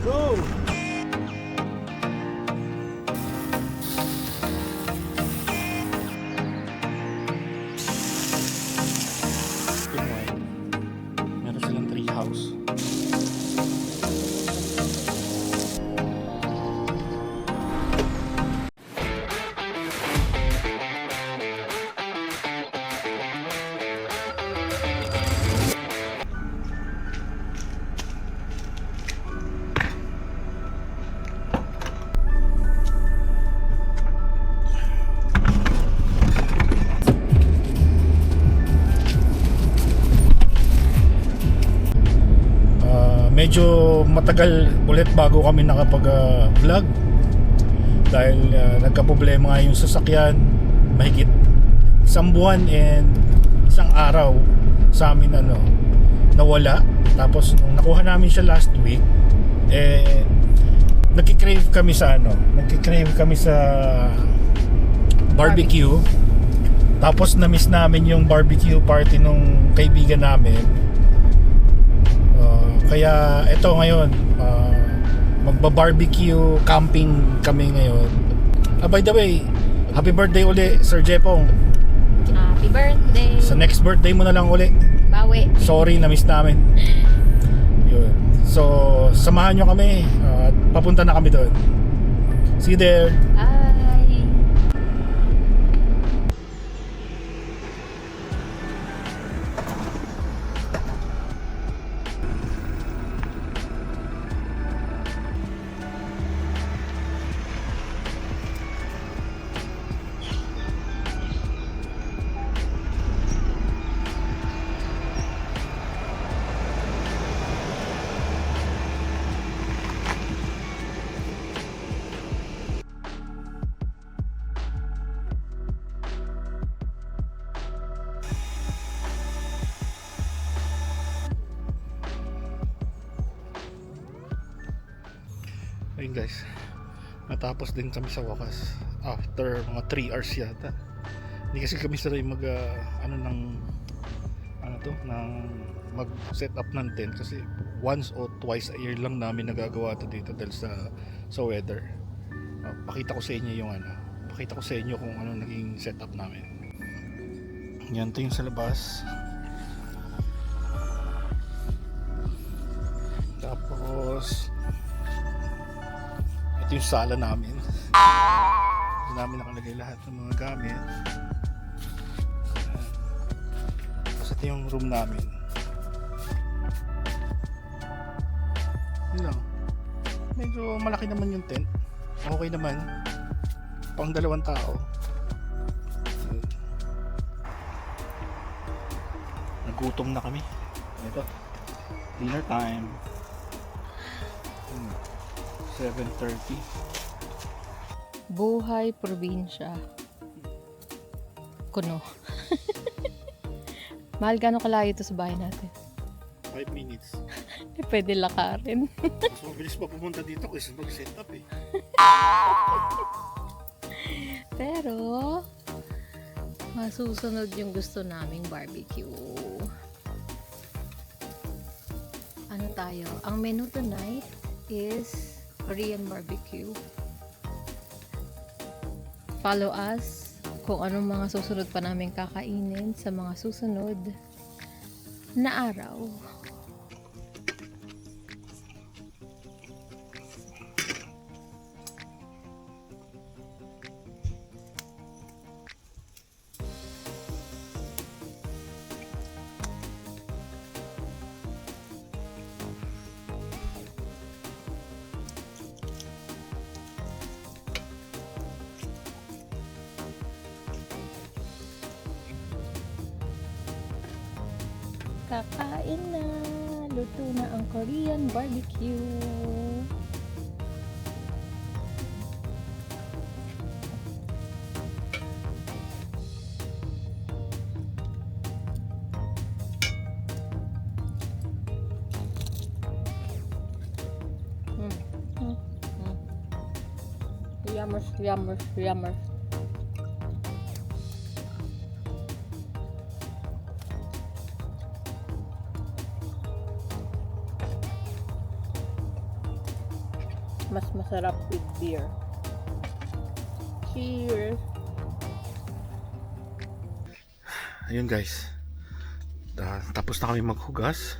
go! Meron silang tree house. Medyo matagal ulit bago kami nakapag-vlog dahil nagka-problema nga yung sasakyan. Mahigit isang buwan and isang araw sa amin nawala. Tapos nung nakuha namin siya last week, nagki-crave kami sa barbecue. Tapos na-miss namin yung barbecue party nung kaibigan namin. Kaya eto ngayon, magba-barbecue camping kami ngayon. By the way, happy birthday uli Sir Jepong. Happy birthday. Sa next birthday mo na lang uli. Bawi. Sorry, na-miss namin. Yun. So, samahan nyo kami at papunta na kami doon. See you there. Bye. Ayun guys, natapos din kami sa wakas after mga 3 hours yata. Hindi kasi kami sanay mag set up ng tent kasi once or twice a year lang namin nagagawa to dito dahil sa weather. Pakita ko sa inyo kung ano naging setup namin. Yan, to yung sa labas. Tapos ito yung sala namin. Ito namin nakalagay lahat ng mga gamit. Tapos ito yung room namin. Yun lang. Medyo malaki naman yung tent. Okay naman. Pang 2 tao. Nagutom na kami. Ito. Dinner time. 7:30. Buhay probinsya. Kuno. Mahal, gano'ng kalayo ito sa bahay natin? 5 minutes. Pwede lakarin. Mas mabilis pa pumunta dito kaysa mag-set up eh. Pero masusunod yung gusto naming barbecue. Ano tayo? Ang menu tonight is Korean barbecue. Follow us kung anong mga susunod pa namin kakainin sa mga susunod na araw. Kakain na! Luto na ang Korean barbecue! Yummers, yummers, yummers. mas masarap with beer. Cheers! Ayun guys, tapos na kami maghugas,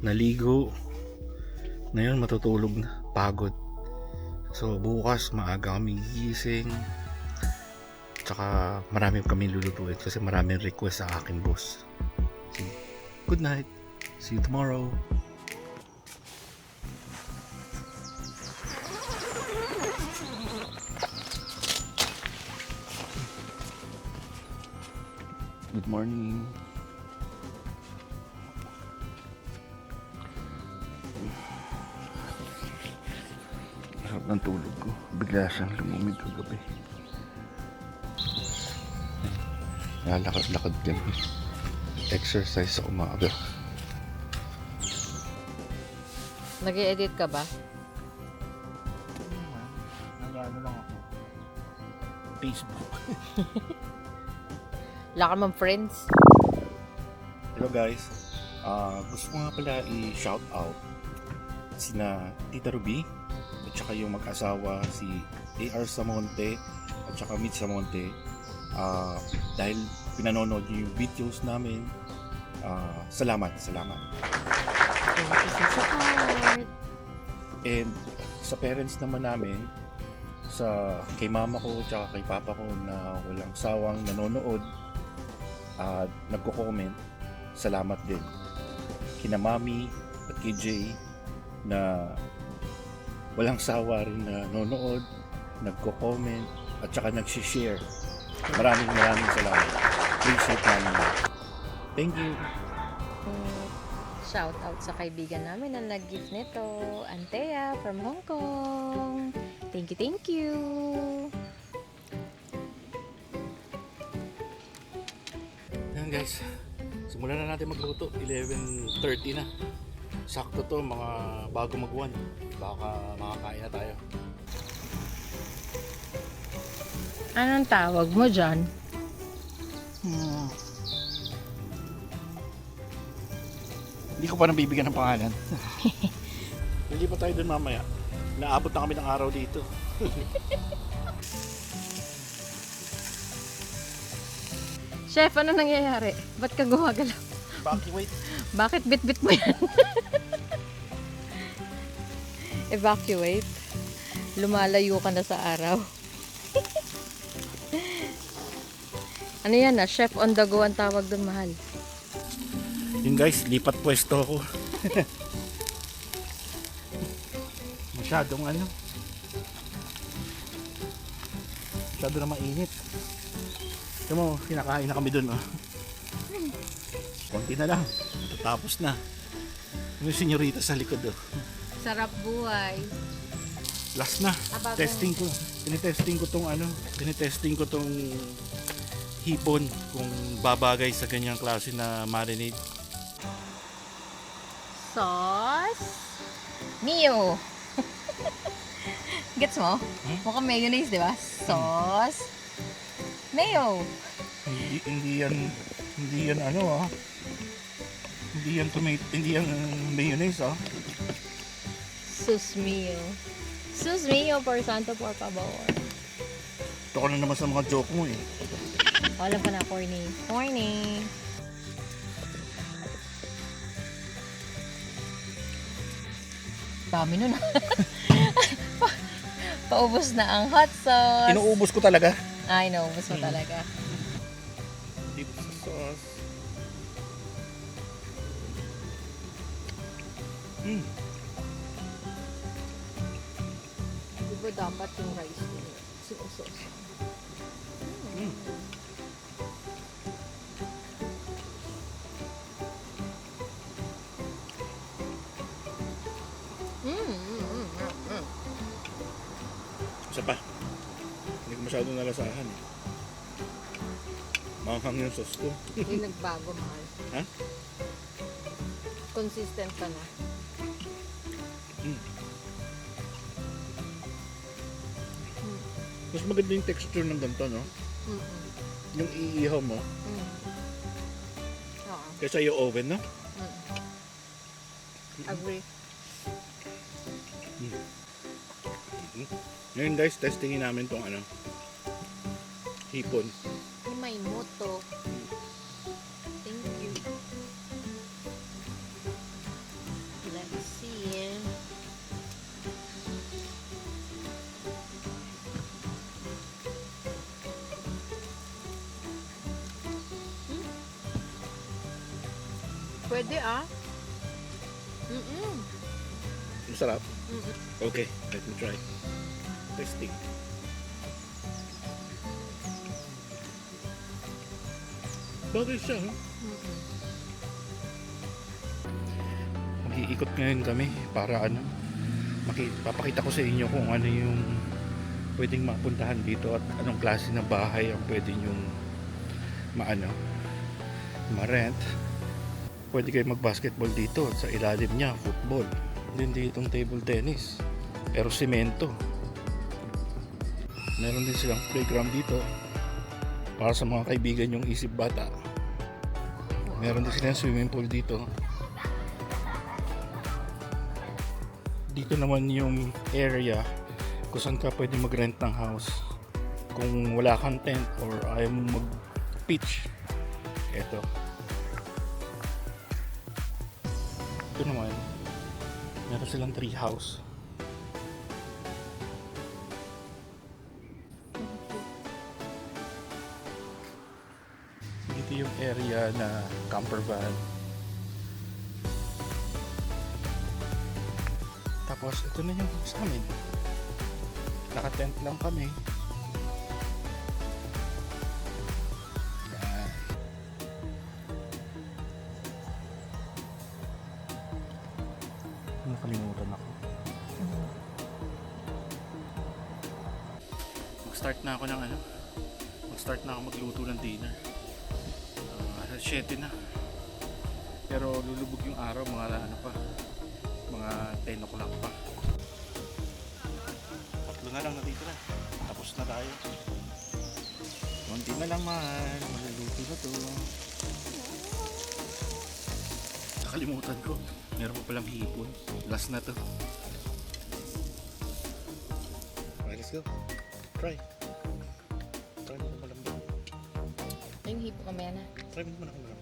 naligo, ngayon matutulog na, pagod. So bukas maaga kami gising, tsaka marami kami lulutuin kasi maraming request sa akin boss. So, good night, see you tomorrow. Good morning. Sarap ng tulog ko. Bigla siyang lumumig kagabi. Lalakad-lakad kami. Exercise sa umaga. Nag-i-edit ka ba? Nag-ano lang ako. Facebook. Wala ka naman friends. Hello guys. Gusto ko nga pala i-shout out sina Tita Ruby at saka yung mag-asawa si AR Samonte at saka Mitch Samonte. Dahil pinanonood yung videos namin, salamat. Thank you sa support. And sa parents naman namin, kay mama ko at kay papa ko na walang sawang nanonood at nagko-comment, salamat din. Kina mami at kay Jay na walang sawa rin na nanonood, nagko-comment at saka nag-share. Maraming salamat. Appreciate namin. Thank you. Shout out sa kaibigan namin na nag-gift nito, Antea from Hong Kong. Thank you. Yan guys, simulan na natin magluto. 11:30 na. Sakto to, mga bago mag-1. Baka makakain na tayo. Anong tawag mo dyan? Hindi ko pa nabibigyan ng pangalan. Hindi pa tayo dun mamaya. Naabot na kami ng araw dito. Chef, ano nangyayari? Ba't ka gumagalaw? Evacuate. Bakit bit-bit mo yan? Evacuate? Lumalayo ka na sa araw. Ano yan na? Chef on the go ang tawag doon, mahal. Yun guys, lipat pwesto ako. Masyadong masyado na mainit. Ito mo, kinakain na kami dun, oh. Konti na lang, tapos na. Yung senyorita sa likod, oh. Sarap buhay. Last na. Abago. Testing ko. Tinitesting ko tong hipon kung babagay sa ganyang klase na marinade. Sauce. Mio. Gets mo? Mukhang mayonnaise, di ba? Sauce. Mayo. Hindi yan hindi yan mayonnaise, ah. Sus mio. Sus mio por santo por favor. Ito ka na naman sa mga joke mo, eh. Alam ko na, corny. Corny. Dami nun. Paubos na ang hot sauce. Inuubos ko talaga. Ay, naubos mo talaga. Dito sa sauce. Di ba dapat yung rice din? Sauce. Isa pa. Hindi ko masyadong nalasahan, eh. Manghang yung sauce ko. Hindi nagbago, mahal. Ha? Consistent ka na. Mas maganda yung texture ng ganito, no? Yung iihaw mo. Oo. Kaysa yung oven, no? Agree. Ngayon guys, testingin namin tong ano, hipon. May moto. Thank you. Let's see. Pwede ah. Masarap. Okay, let me try. Testing. Bagay siya, huh? Mag-iikot ngayon kami para ano, papakita ko sa inyo kung ano yung pwedeng mapuntahan dito at anong klase ng bahay ang pwede nyong ma-rent. Pwede kayo mag-basketball dito at sa ilalim niya, football. Din ditong table tennis, pero semento. Meron din silang playground dito para sa mga kaibigan yung isip bata. Meron din silang swimming pool dito. Dito naman yung area kung saan ka pwede mag-rent ng house kung wala kang tent or ayaw mo mag-pitch. Ito naman, meron silang tree house. Dito yung area na camper van. Tapos ito na yung sa amin. Naka-tent lang kami. Yan. Nakalimutan ako. Mag-start na ako ng Mag-start na ako magluto ng dinner. 7 na. Pero lulubog yung araw mga mga 10 o'clock pa. Tatlo na lang natitira. Tapos na tayo. Konti na lang man. Maluluto na to. Nakalimutan ko. Meron pa palang hipon. Last na to. Okay, let's go. Try. Try mo na malambot. Yung hipo kamaya na. Try mo na malambot.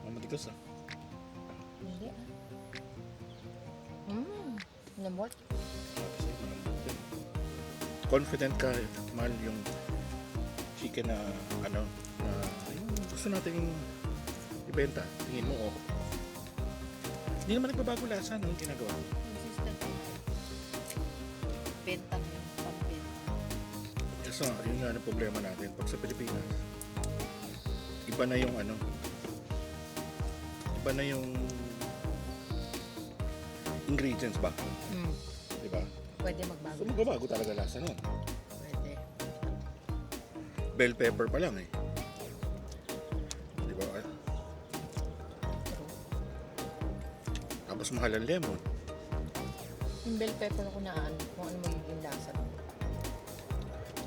Matigas ah. Hindi ah. Lamot. Confident ka, mahal yung chicken na yung gusto nating ibenta. Tingin mo, oh. Hindi naman nagbabago lasa, no, yung ginagawa. Consistent. Benta mo yung pagbenta. Kasi yun nga ang problema natin. Pag sa Pilipinas, iba na yung iba na yung ingredients ba? Diba? Pwede magbago. So magbabago talaga lasa nun. Pwede. Bell pepper pa lang eh. Diba? Tapos mahal ang lemon. Yung bell pepper ko na kung ano magiging lasa.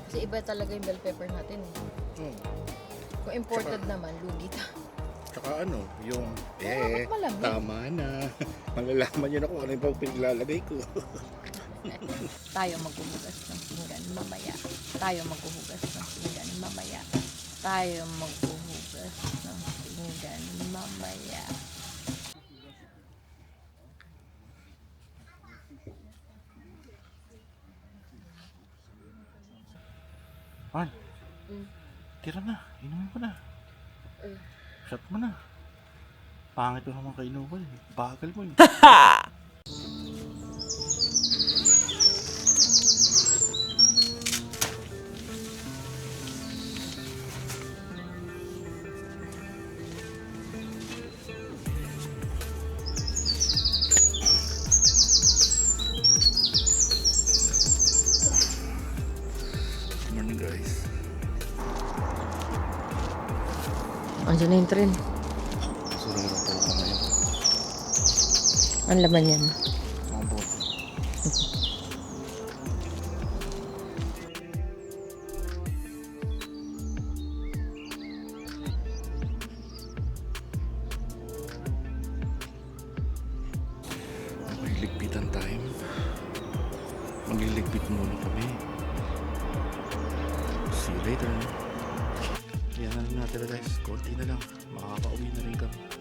Kasi iba talaga yung bell pepper natin eh. Kung imported naman, lugi ta. Tsaka yung ba't malamig? tama na. Malalaman nyo na kung ano yung pang pinaglalagay ko. Tayo maghuhugas ng pinggan mamaya. Tayo maghuhugas ng pinggan mamaya. Tayo maghuhugas ng pinggan mamaya. Man, tira na. Inumin ko na. Shot mo na. Pangit mo naman kay Nubal. Bagal mo eh. Good morning guys. Andiyan na yung tren. Surong na po ka ngayon. Ang laman yan. Mga bote. See you later. Yan na lang natin guys. Konti na lang. Makakauwi na rin kami.